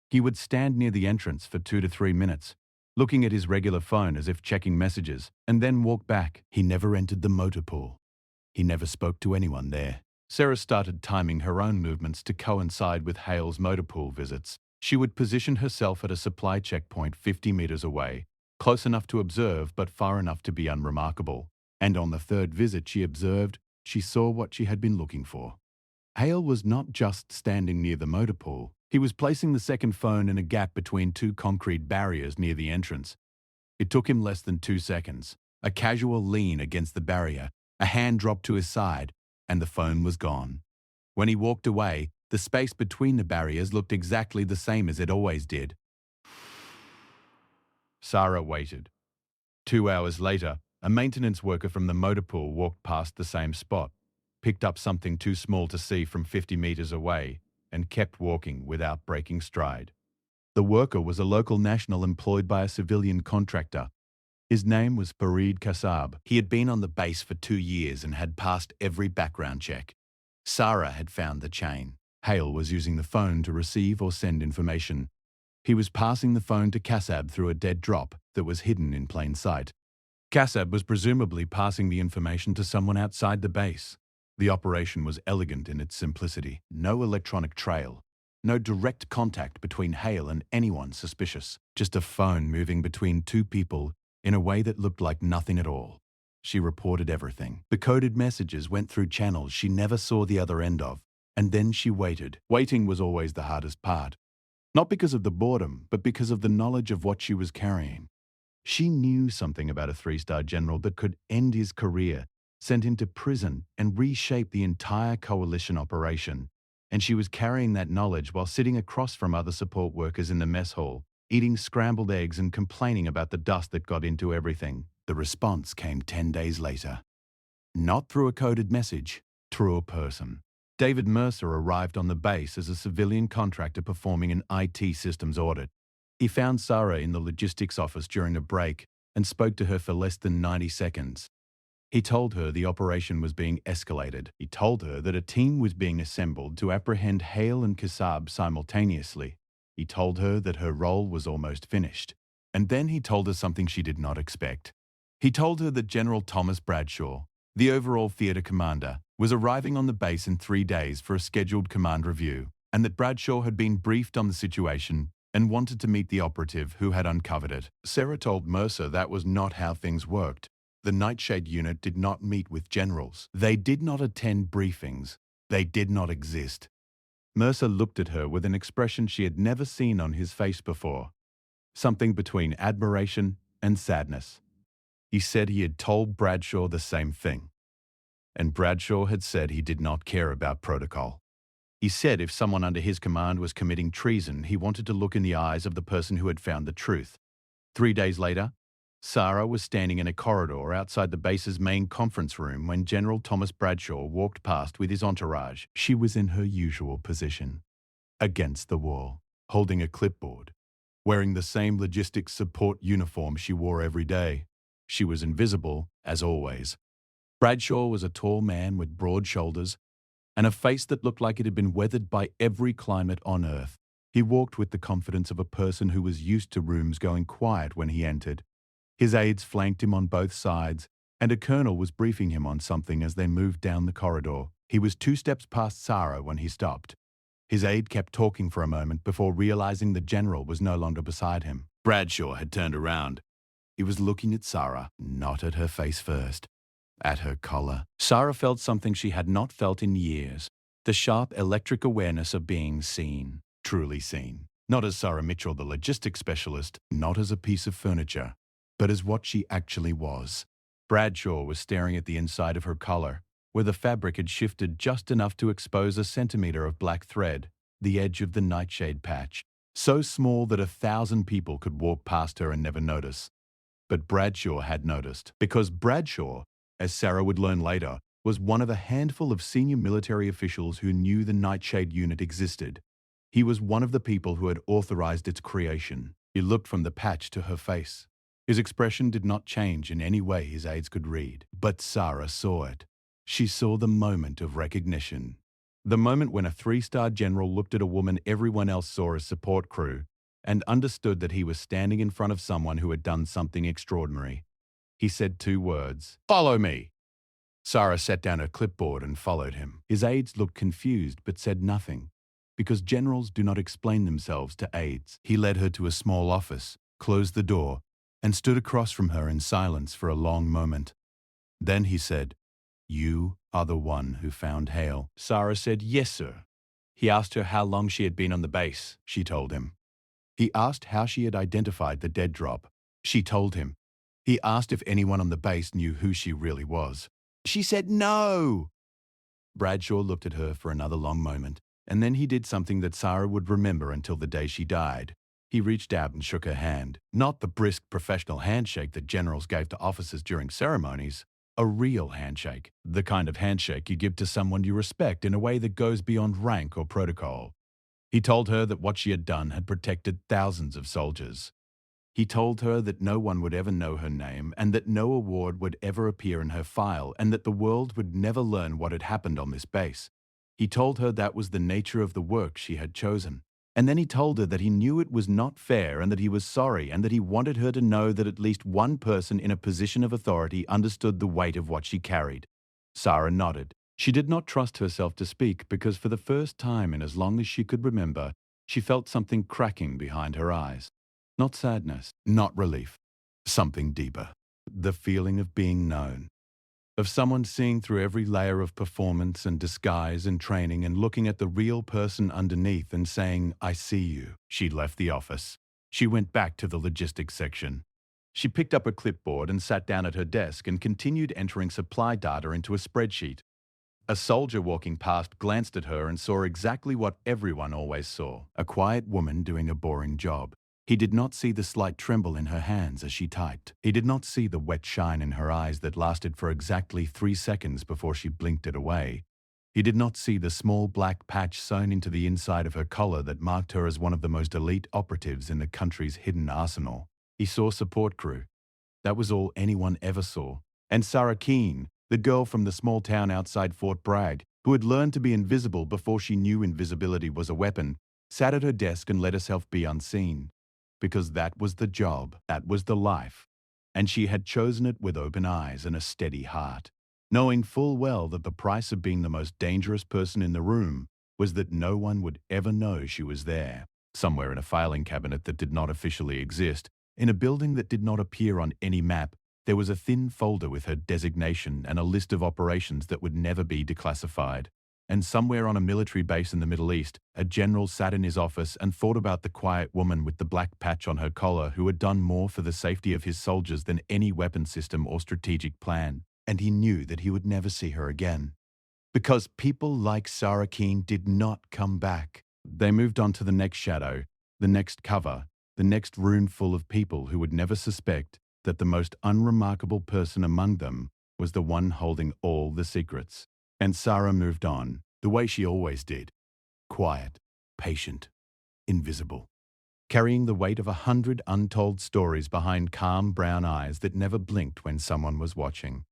He would stand near the entrance for 2 to 3 minutes, looking at his regular phone as if checking messages, and then walk back. He never entered the motor pool. He never spoke to anyone there. Sarah started timing her own movements to coincide with Hale's motor pool visits. She would position herself at a supply checkpoint 50 meters away, close enough to observe but far enough to be unremarkable. And on the 3rd visit she saw what she had been looking for. Hale was not just standing near the motor pool. He was placing the second phone in a gap between 2 concrete barriers near the entrance. It took him less than 2 seconds. A casual lean against the barrier, a hand dropped to his side, and the phone was gone. When he walked away, the space between the barriers looked exactly the same as it always did. Sarah waited. 2 hours later, a maintenance worker from the motor pool walked past the same spot, picked up something too small to see from 50 meters away, and kept walking without breaking stride. The worker was a local national employed by a civilian contractor. His name was Fareed Kassab. He had been on the base for 2 years and had passed every background check. Sarah had found the chain. Hale was using the phone to receive or send information. He was passing the phone to Kassab through a dead drop that was hidden in plain sight. Kassab was presumably passing the information to someone outside the base. The operation was elegant in its simplicity. No electronic trail. No direct contact between Hale and anyone suspicious. Just a phone moving between 2 people in a way that looked like nothing at all. She reported everything. The coded messages went through channels she never saw the other end of. And then she waited. Waiting was always the hardest part. Not because of the boredom, but because of the knowledge of what she was carrying. She knew something about a 3-star general that could end his career, send him to prison, and reshape the entire coalition operation. And she was carrying that knowledge while sitting across from other support workers in the mess hall, eating scrambled eggs and complaining about the dust that got into everything. The response came 10 days later. Not through a coded message, through a person. David Mercer arrived on the base as a civilian contractor performing an IT systems audit. He found Sarah in the logistics office during a break and spoke to her for less than 90 seconds. He told her the operation was being escalated. He told her that a team was being assembled to apprehend Hale and Kassab simultaneously. He told her that her role was almost finished. And then he told her something she did not expect. He told her that General Thomas Bradshaw, the overall theatre commander, was arriving on the base in 3 days for a scheduled command review, and that Bradshaw had been briefed on the situation and wanted to meet the operative who had uncovered it. Sarah told Mercer that was not how things worked. The Nightshade unit did not meet with generals. They did not attend briefings. They did not exist. Mercer looked at her with an expression she had never seen on his face before, something between admiration and sadness. He said he had told Bradshaw the same thing, and Bradshaw had said he did not care about protocol. He said if someone under his command was committing treason, he wanted to look in the eyes of the person who had found the truth. 3 days later, Sarah was standing in a corridor outside the base's main conference room when General Thomas Bradshaw walked past with his entourage. She was in her usual position, against the wall, holding a clipboard, wearing the same logistics support uniform she wore every day. She was invisible, as always. Bradshaw was a tall man with broad shoulders and a face that looked like it had been weathered by every climate on Earth. He walked with the confidence of a person who was used to rooms going quiet when he entered. His aides flanked him on both sides, and a colonel was briefing him on something as they moved down the corridor. He was 2 steps past Sarah when he stopped. His aide kept talking for a moment before realizing the general was no longer beside him. Bradshaw had turned around. He was looking at Sarah, not at her face first, at her collar. Sarah felt something she had not felt in years, the sharp electric awareness of being seen, truly seen. Not as Sarah Mitchell, the logistics specialist, not as a piece of furniture, but as what she actually was. Bradshaw was staring at the inside of her collar, where the fabric had shifted just enough to expose a centimeter of black thread, the edge of the Nightshade patch, so small that 1,000 people could walk past her and never notice. But Bradshaw had noticed, because Bradshaw, as Sarah would learn later, was one of a handful of senior military officials who knew the Nightshade unit existed. He was one of the people who had authorized its creation. He looked from the patch to her face. His expression did not change in any way his aides could read, but Sarah saw it. She saw the moment of recognition. The moment when a 3-star general looked at a woman everyone else saw as support crew and understood that he was standing in front of someone who had done something extraordinary. He said 2 words, "Follow me." Sarah set down her clipboard and followed him. His aides looked confused but said nothing, because generals do not explain themselves to aides. He led her to a small office, closed the door, and stood across from her in silence for a long moment. Then he said, "You are the one who found Hale." Sarah said, "Yes, sir." He asked her how long she had been on the base. She told him. He asked how she had identified the dead drop. She told him. He asked if anyone on the base knew who she really was. She said no. Bradshaw looked at her for another long moment, and then he did something that Sarah would remember until the day she died. He reached out and shook her hand, not the brisk professional handshake that generals gave to officers during ceremonies, a real handshake, the kind of handshake you give to someone you respect in a way that goes beyond rank or protocol. He told her that what she had done had protected thousands of soldiers. He told her that no one would ever know her name and that no award would ever appear in her file and that the world would never learn what had happened on this base. He told her that was the nature of the work she had chosen. And then he told her that he knew it was not fair and that he was sorry and that he wanted her to know that at least one person in a position of authority understood the weight of what she carried. Sarah nodded. She did not trust herself to speak because for the first time in as long as she could remember, she felt something cracking behind her eyes. Not sadness, not relief, something deeper. The feeling of being known. Of someone seeing through every layer of performance and disguise and training and looking at the real person underneath and saying, "I see you." She left the office. She went back to the logistics section. She picked up a clipboard and sat down at her desk and continued entering supply data into a spreadsheet. A soldier walking past glanced at her and saw exactly what everyone always saw, a quiet woman doing a boring job. He did not see the slight tremble in her hands as she typed. He did not see the wet shine in her eyes that lasted for exactly 3 seconds before she blinked it away. He did not see the small black patch sewn into the inside of her collar that marked her as one of the most elite operatives in the country's hidden arsenal. He saw support crew. That was all anyone ever saw. And Sarah Keene, the girl from the small town outside Fort Bragg, who had learned to be invisible before she knew invisibility was a weapon, sat at her desk and let herself be unseen. Because that was the job, that was the life. And she had chosen it with open eyes and a steady heart, knowing full well that the price of being the most dangerous person in the room was that no one would ever know she was there, somewhere in a filing cabinet that did not officially exist, in a building that did not appear on any map. There was a thin folder with her designation and a list of operations that would never be declassified. And somewhere on a military base in the Middle East, a general sat in his office and thought about the quiet woman with the black patch on her collar who had done more for the safety of his soldiers than any weapon system or strategic plan. And he knew that he would never see her again. Because people like Sarah Keene did not come back. They moved on to the next shadow, the next cover, the next room full of people who would never suspect that the most unremarkable person among them was the one holding all the secrets. And Sarah moved on, the way she always did. Quiet, patient, invisible. Carrying the weight of 100 untold stories behind calm brown eyes that never blinked when someone was watching.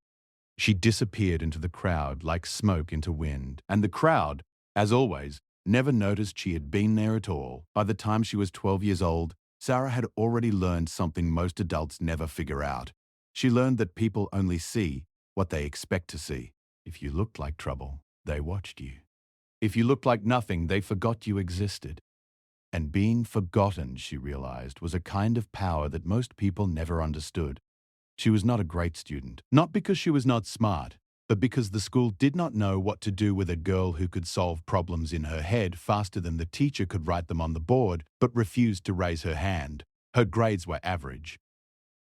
She disappeared into the crowd like smoke into wind. And the crowd, as always, never noticed she had been there at all. By the time she was 12 years old, Sarah had already learned something most adults never figure out. She learned that people only see what they expect to see. If you looked like trouble, they watched you. If you looked like nothing, they forgot you existed. And being forgotten, she realized, was a kind of power that most people never understood. She was not a great student, not because she was not smart, but because the school did not know what to do with a girl who could solve problems in her head faster than the teacher could write them on the board, but refused to raise her hand. Her grades were average.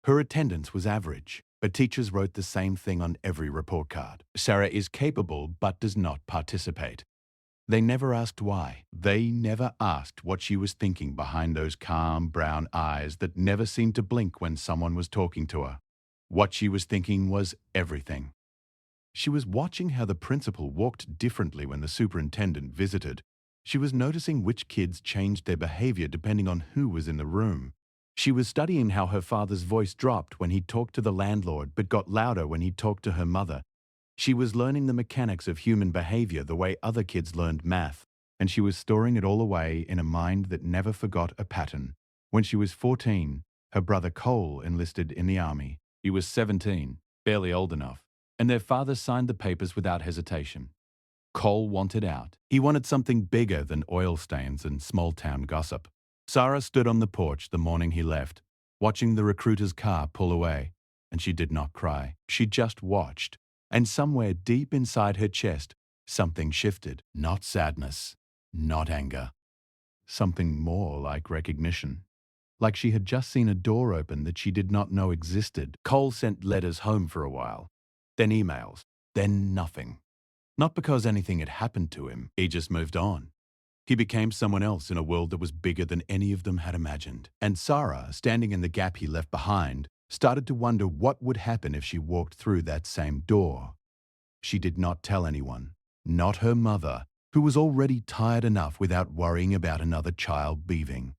Her attendance was average, but teachers wrote the same thing on every report card. Sarah is capable but does not participate. They never asked why. They never asked what she was thinking behind those calm brown eyes that never seemed to blink when someone was talking to her. What she was thinking was everything. She was watching how the principal walked differently when the superintendent visited. She was noticing which kids changed their behavior depending on who was in the room. She was studying how her father's voice dropped when he talked to the landlord but got louder when he talked to her mother. She was learning the mechanics of human behavior the way other kids learned math, and she was storing it all away in a mind that never forgot a pattern. When she was 14, her brother Cole enlisted in the army. He was 17, barely old enough, and their father signed the papers without hesitation. Cole wanted out. He wanted something bigger than oil stains and small-town gossip. Sarah stood on the porch the morning he left, watching the recruiter's car pull away, and she did not cry. She just watched. And somewhere deep inside her chest, something shifted. Not sadness, not anger. Something more like recognition. Like she had just seen a door open that she did not know existed. Cole sent letters home for a while, then emails, then nothing. Not because anything had happened to him, he just moved on. He became someone else in a world that was bigger than any of them had imagined. And Sarah, standing in the gap he left behind, started to wonder what would happen if she walked through that same door. She did not tell anyone, not her mother, who was already tired enough without worrying about another child leaving.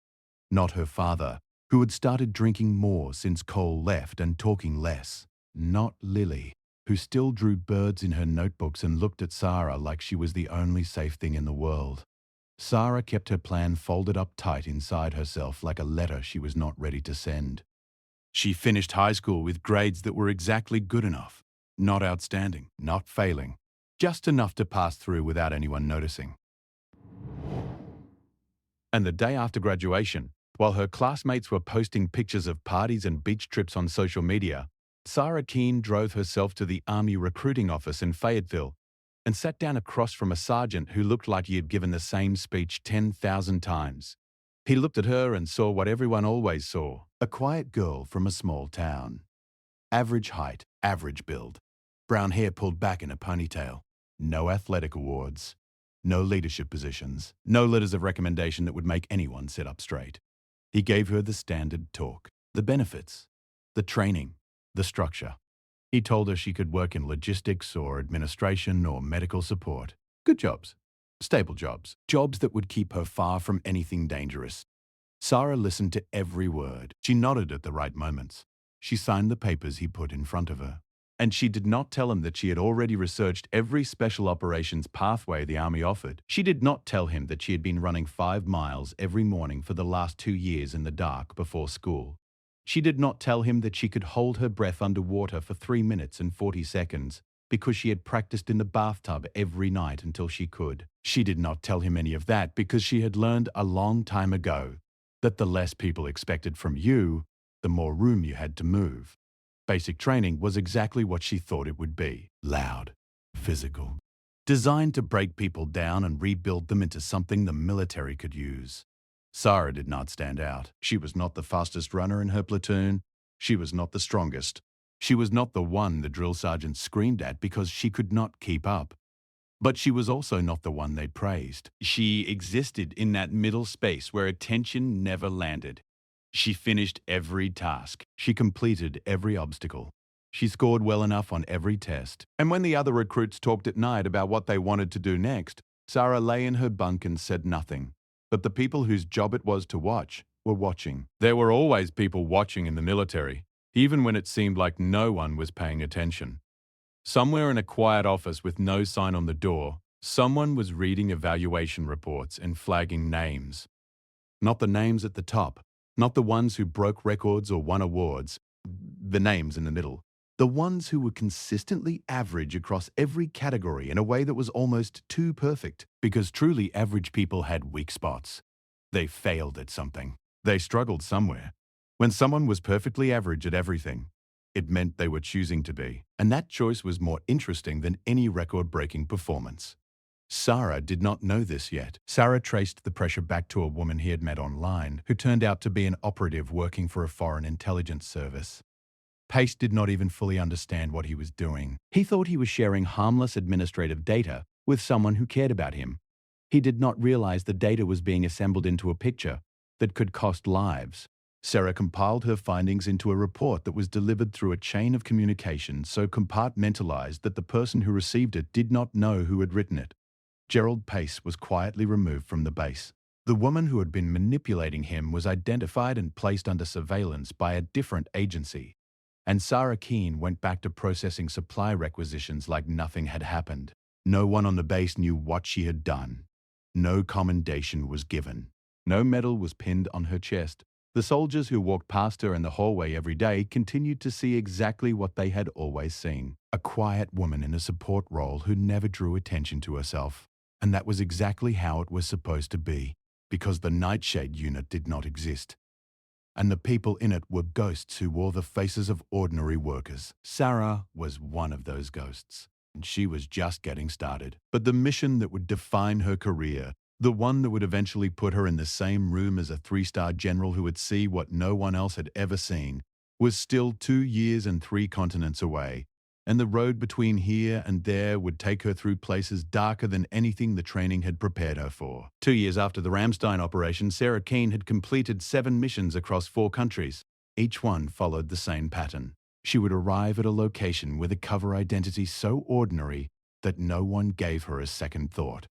Not her father, who had started drinking more since Cole left and talking less. Not Lily, who still drew birds in her notebooks and looked at Sarah like she was the only safe thing in the world. Sarah kept her plan folded up tight inside herself like a letter she was not ready to send. She finished high school with grades that were exactly good enough. Not outstanding, not failing. Just enough to pass through without anyone noticing. And the day after graduation, while her classmates were posting pictures of parties and beach trips on social media, Sarah Keene drove herself to the Army recruiting office in Fayetteville and sat down across from a sergeant who looked like he had given the same speech 10,000 times. He looked at her and saw what everyone always saw, a quiet girl from a small town. Average height, average build. Brown hair pulled back in a ponytail. No athletic awards. No leadership positions. No letters of recommendation that would make anyone sit up straight. He gave her the standard talk. The benefits. The training. The structure. He told her she could work in logistics or administration or medical support. Good jobs. Stable jobs. Jobs that would keep her far from anything dangerous. Sarah listened to every word. She nodded at the right moments. She signed the papers he put in front of her. And she did not tell him that she had already researched every special operations pathway the Army offered. She did not tell him that she had been running 5 miles every morning for the last 2 years in the dark before school. She did not tell him that she could hold her breath underwater for 3 minutes and 40 seconds because she had practiced in the bathtub every night until she could. She did not tell him any of that because she had learned a long time ago that the less people expected from you, the more room you had to move. Basic training was exactly what she thought it would be. Loud, physical, designed to break people down and rebuild them into something the military could use. Sarah did not stand out. She was not the fastest runner in her platoon. She was not the strongest. She was not the one the drill sergeant screamed at because she could not keep up. But she was also not the one they praised. She existed in that middle space where attention never landed. She finished every task. She completed every obstacle. She scored well enough on every test. And when the other recruits talked at night about what they wanted to do next, Sarah lay in her bunk and said nothing. But the people whose job it was to watch were watching. There were always people watching in the military, even when it seemed like no one was paying attention. Somewhere in a quiet office with no sign on the door, someone was reading evaluation reports and flagging names. Not the names at the top, Not the ones who broke records or won awards, the names in the middle. The ones who were consistently average across every category in a way that was almost too perfect, because truly average people had weak spots. They failed at something. They struggled somewhere. When someone was perfectly average at everything, it meant they were choosing to be, and that choice was more interesting than any record-breaking performance. Sarah did not know this yet. Sarah traced the pressure back to a woman he had met online who turned out to be an operative working for a foreign intelligence service. Pace did not even fully understand what he was doing. He thought he was sharing harmless administrative data with someone who cared about him. He did not realize the data was being assembled into a picture that could cost lives. Sarah compiled her findings into a report that was delivered through a chain of communication so compartmentalized that the person who received it did not know who had written it. Gerald Pace was quietly removed from the base. The woman who had been manipulating him was identified and placed under surveillance by a different agency. And Sarah Keane went back to processing supply requisitions like nothing had happened. No one on the base knew what she had done. No commendation was given. No medal was pinned on her chest. The soldiers who walked past her in the hallway every day continued to see exactly what they had always seen. A quiet woman in a support role who never drew attention to herself. And that was exactly how it was supposed to be, because the Nightshade unit did not exist. And the people in it were ghosts who wore the faces of ordinary workers. Sarah was one of those ghosts, and she was just getting started. But the mission that would define her career, the one that would eventually put her in the same room as a 3-star general who would see what no one else had ever seen, was still 2 years and 3 continents away. And the road between here and there would take her through places darker than anything the training had prepared her for. 2 years after the Ramstein operation, Sarah Keane had completed 7 missions across 4 countries. Each one followed the same pattern. She would arrive at a location with a cover identity so ordinary that no one gave her a second thought.